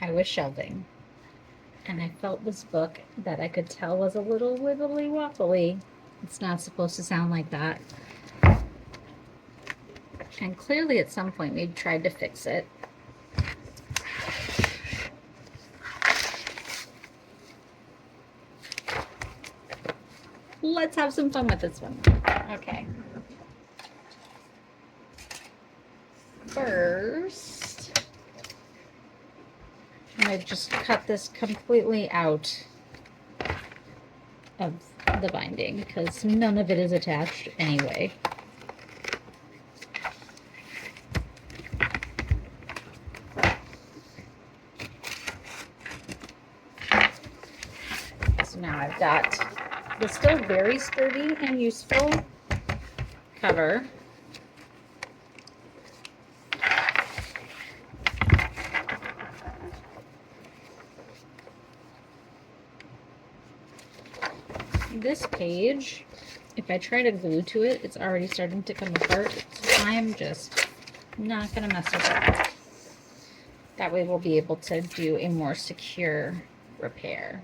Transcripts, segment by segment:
I was shelving, and I felt this book that I could tell was a little wibbly wobbly. It's not supposed to sound like that. And clearly at some point we tried to fix it. Let's have some fun with this one. Okay. First, I've just cut this completely out of the binding because none of it is attached anyway. So now I've got the still very sturdy and useful cover. This page, if I try to glue to it, it's already starting to come apart. So I'm just not going to mess with that. That way we'll be able to do a more secure repair.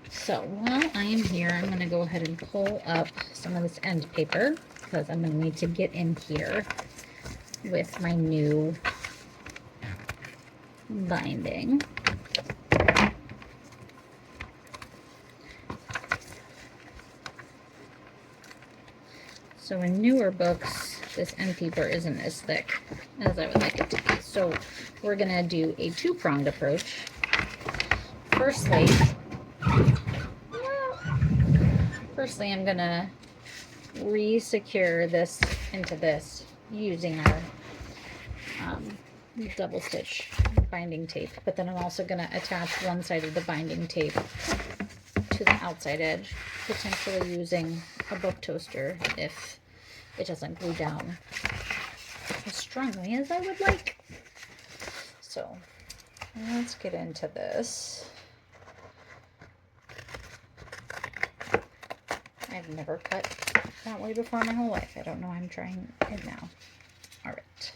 So while I am here, I'm going to go ahead and pull up some of this end paper because I'm going to need to get in here with my new binding. So in newer books, this end paper isn't as thick as I would like it to be. So we're going to do a two-pronged approach. Firstly, I'm going to re-secure this into this using our double stitch binding tape, but then I'm also going to attach one side of the binding tape to the outside edge, potentially using a book toaster if it doesn't glue down as strongly as I would like. So let's get into this. I've never cut that way before in my whole life. I don't know, I'm trying it now. All right.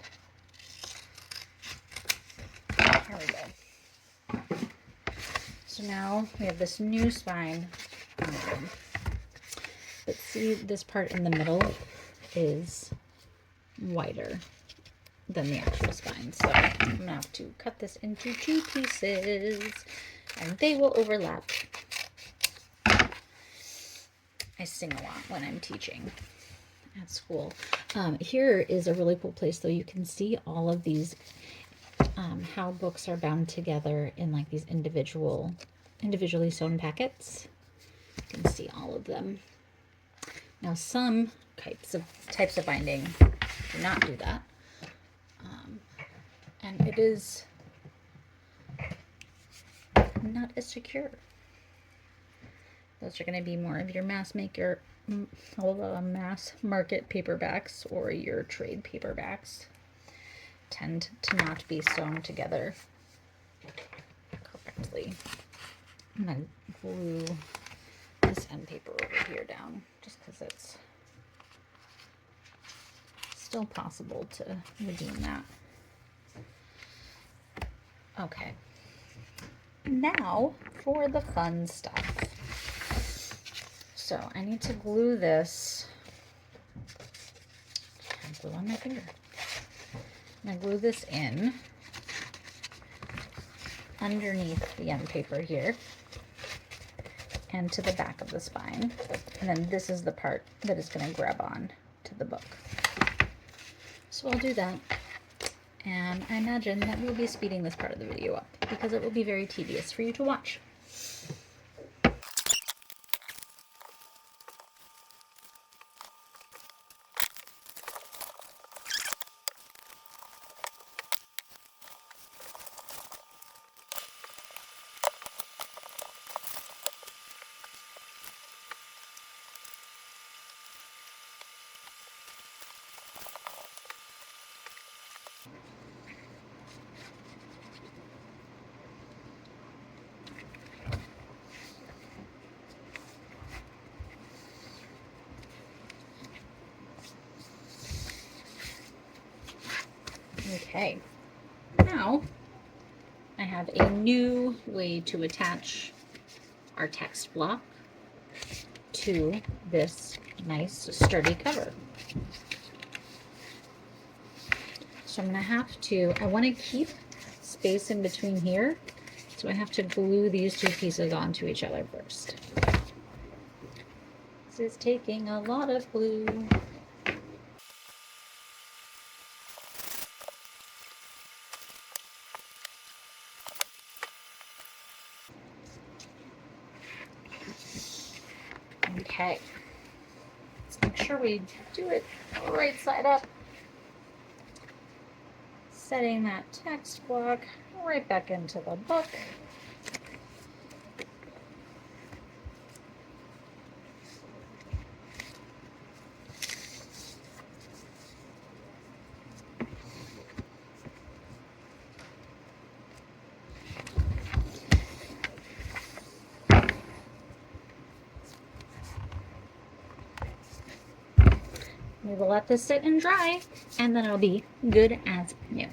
There we go. So now we have this new spine. But see, this part in the middle is wider than the actual spine. So I'm gonna have to cut this into two pieces and they will overlap. I sing a lot when I'm teaching at school. Here is a really cool place though. You can see all of these how books are bound together in like these individually sewn packets. You can see all of them. Now some types of binding do not do that, and it is not as secure. Those are going to be more of your mass market paperbacks or your trade paperbacks. Tend to not be sewn together correctly. I'm going to glue this end paper over here down just because it's still possible to redeem that. Okay, now for the fun stuff. So I need to glue this. Glue on my finger. I'm going to glue this in underneath the end paper here and to the back of the spine. And then this is the part that is going to grab on to the book. So I'll do that. And I imagine that we'll be speeding this part of the video up because it will be very tedious for you to watch. Okay, now I have a new way to attach our text block to this nice sturdy cover. So I'm going to have to, I want to keep space in between here, so I have to glue these two pieces onto each other first. This is taking a lot of glue. Okay, let's make sure we do it right side up. Setting that text block right back into the book. We will let this sit and dry, and then it'll be good as new.